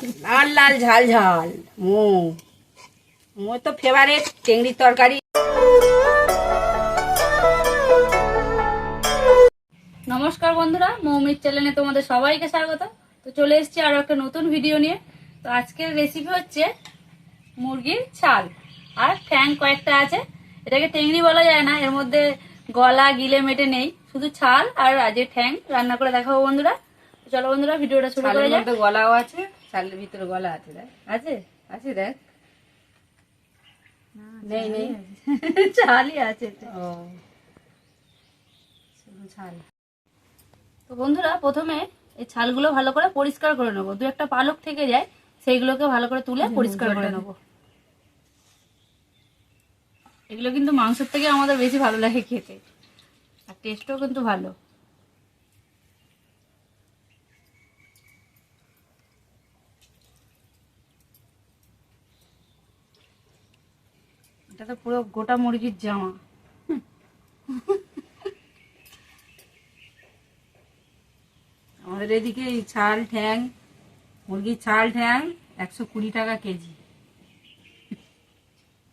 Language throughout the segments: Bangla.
লাল লাল ঝাল ঝাল মোর তো ফেভারিট চিংড়ির তরকারি। নমস্কার বন্ধুরা, মৌমির চ্যানেলে তোমাদের সবাইকে স্বাগত। তো চলে এসেছি আরো একটা নতুন ভিডিও নিয়ে। তো আজকের রেসিপি হচ্ছে মুরগির ছাল আর ঠ্যাং কয়েকটা আছে। এটাকে টেংরি বলা যায় না, এর মধ্যে গলা গিলে মেটে নেই, শুধু ছাল আর যে ঠ্যাং রান্না করে দেখাবো বন্ধুরা। চলো বন্ধুরা ভিডিওটা শুরু করা যাক। গলাও আছে, ছালের ভিতরে গলা আছে, দেখ আছে আছে, দেখ নেই নেই ছালই আছে। ও শুধু ছাল। তো বন্ধুরা প্রথমে এই ছালগুলো ভালো করে পরিষ্কার করে নেবো। দু একটা পালক থেকে যায়, সেইগুলোকে ভালো করে তুলে পরিষ্কার করে নেবো। এগুলো কিন্তু মাংসের থেকে আমাদের বেশি ভালো লাগে খেতে, আর টেস্টও কিন্তু ভালো। এটা তো পুরো গোটা মুরগির জামা। আমাদের এদিকে এই ছাল ঠ্যাং, মুরগির ছাল ঠ্যাং 120 টাকা কেজি।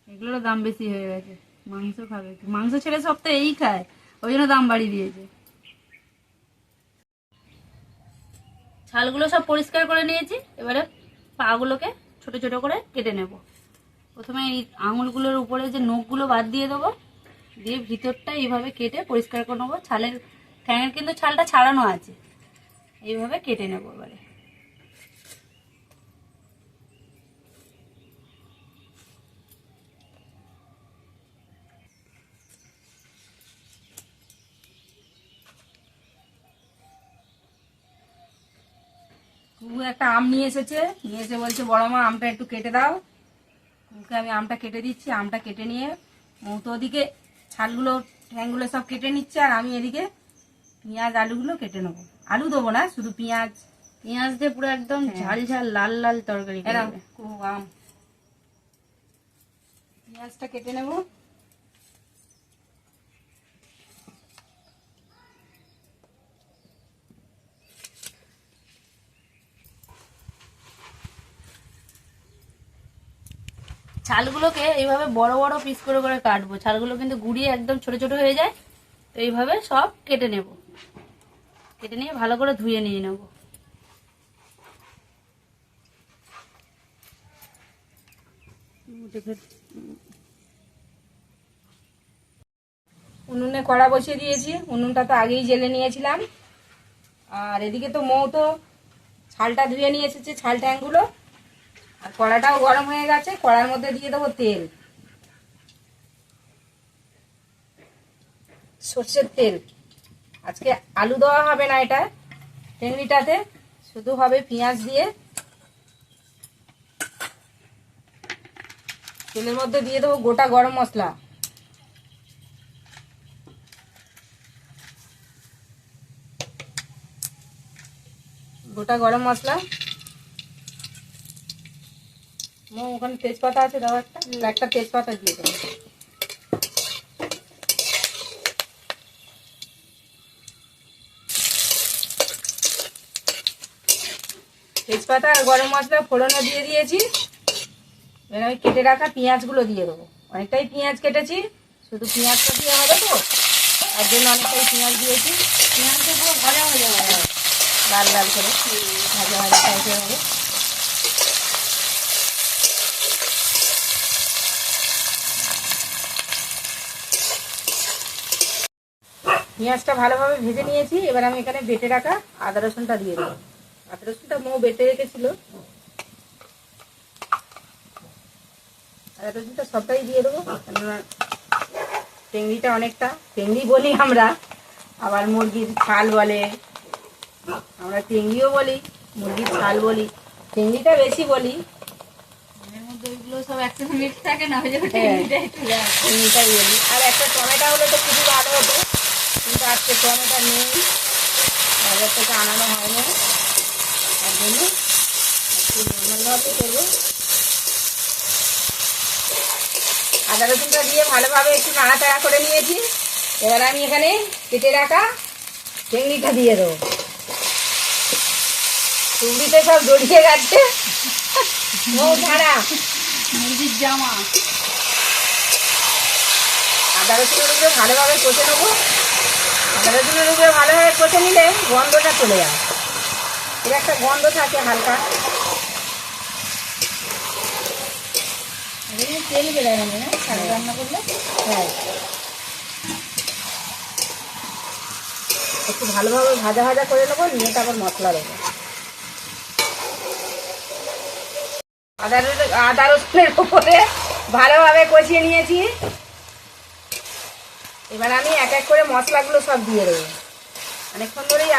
এগুলোরও দাম বেশি হয়ে গেছে। মাংস খাবে, মাংস ছেড়ে সব তো এই খায়, ওই জন্য দাম বাড়িয়ে দিয়েছে। ছালগুলো সব পরিষ্কার করে নিয়েছি, এবারে পাগুলোকে ছোট ছোট করে কেটে নেব। প্রথমে এই আঙুলগুলোর উপরে যে নখগুলো বাদ দিয়ে দেবো, দিয়ে ভিতরটা এইভাবে কেটে পরিষ্কার করে নেবো। ছালের ঠ্যাঙের কিন্তু ছালটা ছাড়ানো আছে, এইভাবে কেটে নেবো এবারে। একটা আম নিয়ে এসে বলছে বড় মা আমটা একটু কেটে দাও। ওকে আমি আমটা কেটে দিচ্ছি। আমটা কেটে নিয়ে ও তো ওদিকে ছালগুলো ঠ্যাংগুলো সব কেটে নিচ্ছে, আর আমি এদিকে পেঁয়াজ আলুগুলো কেটে নেবো। আলু দেবো না, শুধু পেঁয়াজ। পেঁয়াজ দিয়ে পুরো একদম ঝাল ঝাল লাল লাল তরকারি করবে। আম পেঁয়াজটা কেটে নেবো। ছালগুলোকে এইভাবে বড় বড় পিস করে করে কাটবো। ছালগুলো কিন্তু গুঁড়িয়ে একদম ছোট ছোট হয়ে যায়। তো এইভাবে সব কেটে নেব, কেটে নিয়ে ভালো করে ধুয়ে নিয়ে নেব। উনুনে কড়া বসিয়ে দিয়েছি, উনুনটা তো আগেই জেলে নিয়েছিলাম। আর এদিকে তো মৌ তো ছালটা ধুয়ে নিয়ে এসেছে, ছাল ট্যাংগুলো। আর কড়াটাও গরম হয়ে গেছে, কড়ার মধ্যে দিয়ে দেবো তেল, সর্ষের তেল। আজকে আলু দেওয়া হবে না এটা টেংরিটাতে, শুধু হবে পেঁয়াজ দিয়ে। তেলের মধ্যে দিয়ে দেবো গোটা গরম মশলা, গোটা গরম মশলা। ওখানে তেজপাতা আছে, দাও একটা তেজপাতা দিয়ে দেবো। তেজপাতা আর গরম মশলা ফোড়নে দিয়ে দিয়েছি। এবার আমি কেটে রাখা পেঁয়াজগুলো দিয়ে দেবো। অনেকটাই পেঁয়াজ কেটেছি, শুধু পেঁয়াজটা দিয়ে হবে তো, তার জন্য অনেকটাই পেঁয়াজ দিয়েছি। পেঁয়াজটা পুরো ভাজা হয়ে যাবে, লাল লাল করে ভাজা ভাজা টাইপের হবে। পেঁয়াজটা ভালোভাবে ভেজে নিয়েছি। এবার আমি এখানে বেটে রাখা আদা রসুনটা দিয়ে দেবো। আদা রসুনটা মৌ বেটে রেখেছিল, আদা রসুনটা সবটাই দিয়ে দেবো। কেননা টেংরিটা অনেকটা, টেংরি বলি আমরা, আবার মুরগির ছাল বলে, আমরা টেংরিও বলি, মুরগির ছাল বলি, টেংরিটা বেশি বলি। এর মধ্যে ওইগুলো সব একসাথে মিক্স থাকে না, ওই জন্য টেংরিটাই বলি। আর একটা টমেটো হলে তো খুবই ভালো হতো, কিন্তু আজকে টমেটো নেই, বাজার থেকে আনানো হয় না, তার জন্য একটু নর্মালভাবে করবো। আদা রসুনটা দিয়ে ভালোভাবে একটু নাড়াচাড়া করে নিয়েছি। এবার আমি এখানে কেটে রাখা টেংরিটা দিয়ে দেবো। চুড়িতে সব জড়িয়ে গেছে। ও ধারা মুরগির জামা। আদা রসুনের উপরে ভালোভাবে কষে নেবো। আদা রসুনের উপরে ভালোভাবে কষে নিলে গন্ধটা চলে যায়। এর একটা গন্ধ থাকে হালকা। তেল বেড়ে গেলে না শাক রান্না করলে। হ্যাঁ, একটু ভালোভাবে ভাজা ভাজা করে নেবো, নিয়ে তারপর মশলা দেবো। আদা রসুনের উপরে ভালোভাবে কষিয়ে নিয়েছি। এবার আমি এক এক করে মশলাগুলো সব দিয়ে দেবো। অনেকক্ষণ ধরেই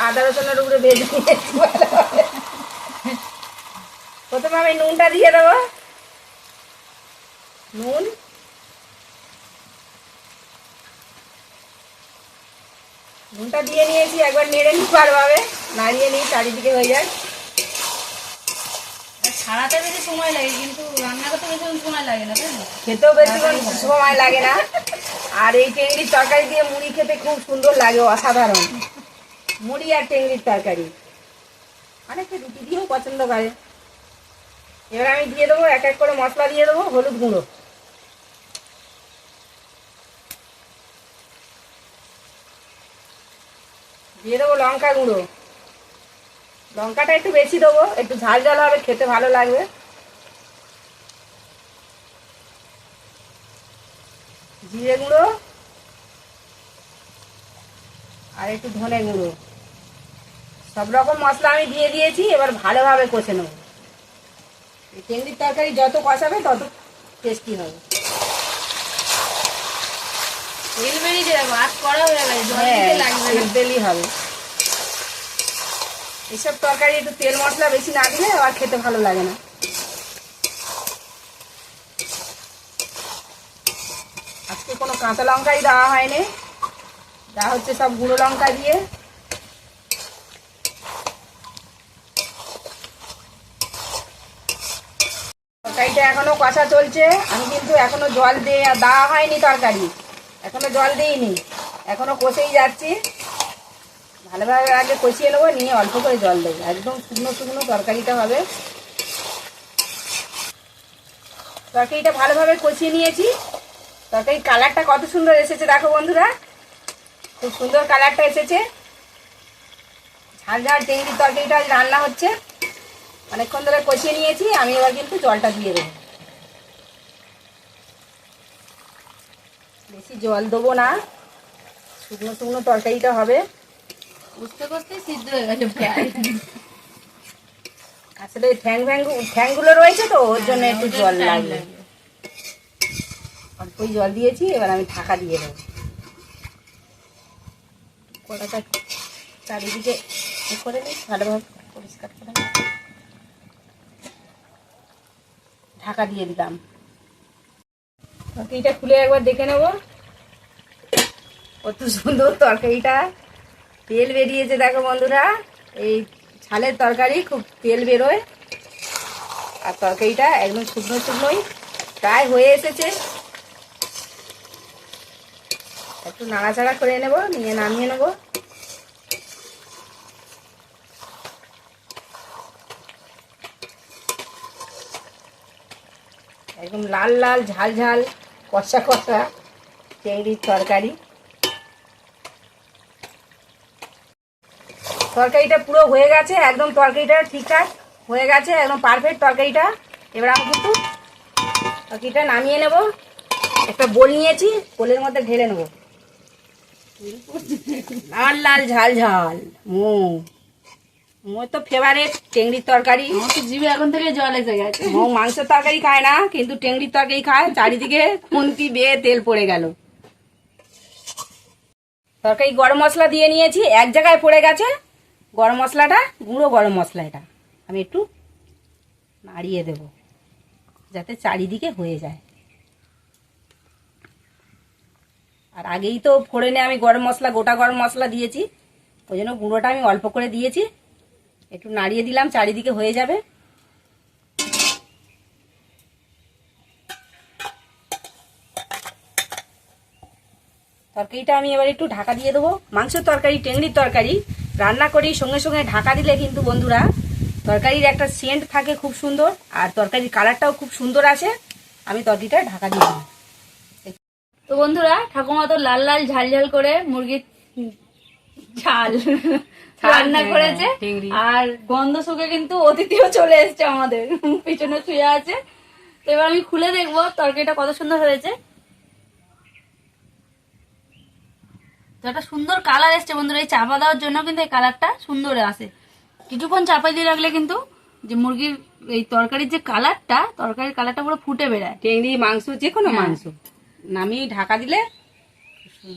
আদা রসুনের উপরে ভেজে নিয়েছি ভালোভাবে। প্রথমে আমি নুনটা দিয়ে দেবো। নুনটা দিয়ে নিয়েছি। একবার নেড়ে নিই ভালোভাবে, নাড়িয়ে নিই, চারিদিকে হয়ে যায়। ছাড়াতে বেশি সময় লাগে, কিন্তু রান্না করতে বেশি সময় লাগে না, তাই না? খেতেও বেশি সময় লাগে না। আর এই টেংরির তরকারি দিয়ে মুড়ি খেতে খুব সুন্দর লাগে, অসাধারণ। মুড়ি আর টেংরির তরকারি অনেকে রুটি দিয়েও পছন্দ করে। এবার আমি দিয়ে দেবো এক এক করে মশলা দিয়ে দেবো। হলুদ গুঁড়ো, দিয়ে দেবো লঙ্কা গুঁড়ো। লঙ্কাটা একটু বেশি দেবো, একটু ঝাল ঝাল হবে, খেতে ভালো লাগবে। জিরে গুঁড়ো আর একটু ধনে গুঁড়ো, সব রকম মশলা আমি দিয়ে দিয়েছি। এবার ভালোভাবে কষে নেব। এই চিংড়ির তরকারি যত কষাবে তত টেস্টি হবে। তেল বেরিয়ে যাবে, ভাত করা হয়ে গেছে, জল দিতে লাগবে না। তেলই হবে। এইসব তরকারি একটু তেল মশলা বেশি না দিলে আবার খেতে ভালো লাগে না। আজকে কোনো কাঁচা লঙ্কাই দেওয়া হয়নি, যা হচ্ছে সব গুঁড়ো লঙ্কা দিয়ে। তরকারিটা এখনো কষা চলছে। আমি কিন্তু এখনো জল দেওয়া হয়নি তরকারি, এখনো জল দিইনি, এখনো কষেই যাচ্ছি। ভালোভাবে আগে কষিয়ে নেবো, নিয়ে অল্প করে জল দেবো। একদম শুকনো শুকনো তরকারিটা হবে। তরকারিটা ভালোভাবে কষিয়ে নিয়েছি। তরকারির কালারটা কত সুন্দর এসেছে দেখো বন্ধুরা, খুব সুন্দর কালারটা এসেছে। ঝাল ঝাল চিংড়ির তরকারিটা আজ রান্না হচ্ছে। অনেকক্ষণ ধরে কষিয়ে নিয়েছি। আমি এবার কিন্তু জলটা দিয়ে দেবো। বেশি জল দেবো না, শুকনো শুকনো তরকারিটা হবে। কষতে কষতে সিদ্ধ হয়ে গেছে প্রায়। আসলে ঠ্যাংগুলো রয়েছে তো, ওর জন্য একটু জল লাগবে। অল্পই জল দিয়েছি। এবার আমি ঢাকা দিয়ে দেবো। কড়াটা চারিদিকে করে নিই, ভালোভাবে পরিষ্কার করে ঢাকা দিয়ে দিলাম। তরকারিটা খুলে একবার দেখে নেব। কত সুন্দর তরকারিটা, তেল বেরিয়েছে দেখো বন্ধুরা। এই ছালের তরকারি খুব তেল বেরোয়। আর তরকারিটা একদম শুকনো শুকনোই প্রায় হয়ে এসেছে। একটু নাড়াচাড়া করে নেব, নিয়ে নামিয়ে নেব। একদম লাল লাল ঝাল ঝাল কষা কষা চিংড়ির তরকারি। তরকারিটা পুরো হয়ে গেছে, একদম তরকারিটা ঠিকঠাক হয়ে গেছে, একদম পারফেক্ট তরকারিটা। এবার আমি কিন্তু তরকারিটা নামিয়ে নেব। একটা বোল নিয়েছি, বোলের মধ্যে ঢেলে নেব। লাল লাল ঝাল ঝাল মোর তো ফেভারিট চিংড়ির তরকারি। আমার তো জিভে এখন থেকে জল এসে গেছে। মাংসের তরকারি খায় না, কিন্তু চিংড়ির তরকারি খায়। চারিদিকে খুন্তি বেয়ে তেল পড়ে গেল। তরকারি গরম মশলা দিয়ে নিয়েছি, এক জায়গায় পড়ে গেছে গরম মশলাটা, গুঁড়ো গরম মশলা। এটা আমি একটু নাড়িয়ে দেব যাতে চারিদিকে হয়ে যায়। আর আগেই তো ফোড়নে আমি গরম মশলা, গোটা গরম মশলা দিয়েছি, ওই জন্য গুঁড়োটা আমি অল্প করে দিয়েছি। একটু নাড়িয়ে দিলাম, চারিদিকে হয়ে যাবে। তরকারিটা আমি এবার একটু ঢাকা দিয়ে দেবো। মাংসের তরকারি, চিংড়ির তরকারি রান্না করি সঙ্গে সঙ্গে ঢাকা দিলে কিন্তু বন্ধুরা তরকারির একটা সেন্ট থাকে খুব সুন্দর, আর তরকারির কালারটাও খুব সুন্দর আসে। আমি তরকারিটা ঢাকা দিয়ে দিই। তো বন্ধুরা, ঠাকুমা তো লাল লাল ঝাল ঝাল করে মুরগির ঝাল রান্না হ্যাঁ, করেছে। চিংড়ি। আর গন্ধ শুকে কিন্তু অতিথিও চলে এসেছে আমাদের, পিছনে শুয়ে আছে। তো এবার আমি খুলে দেখবো তরকারিটা কত সুন্দর হয়েছে। তো একটা সুন্দর কালার এসছে বন্ধুরা, এই চাপা দেওয়ার জন্য কিন্তু এই কালারটা সুন্দর আসে। কিছুক্ষণ চাপাই দিয়ে রাখলে কিন্তু যে মুরগির এই তরকারির যে কালারটা, তরকারির কালারটা পুরো ফুটে বেড়ায়। চিংড়ি মাংস, যে কোনো হ্যাঁ। মাংস নামিয়ে ঢাকা দিলে।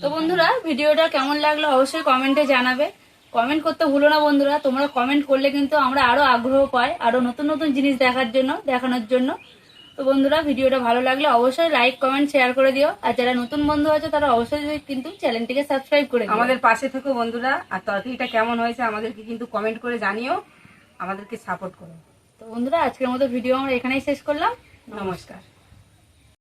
তো বন্ধুরা, ভিডিওটা কেমন লাগলো অবশ্যই কমেন্টে জানাবে। কমেন্ট করতে ভুলো না বন্ধুরা, তোমরা কমেন্ট করলে কিন্তু আমরা আরো আগ্রহ পাই আরো নতুন নতুন জিনিস দেখানোর জন্য। তো বন্ধুরা, ভিডিওটা ভালো লাগলে অবশ্যই লাইক কমেন্ট শেয়ার করে দিও। আর যারা নতুন বন্ধু আছে তারা অবশ্যই কিন্তু চ্যানেলটিকে সাবস্ক্রাইব করে দিও। আমাদের পাশে থেকো বন্ধুরা, আর তরকারিটা কেমন হয়েছে আমাদেরকে কিন্তু কমেন্ট করে জানিও, আমাদেরকে সাপোর্ট করো। তো বন্ধুরা, আজকের মতো ভিডিও আমরা এখানেই শেষ করলাম। নমস্কার।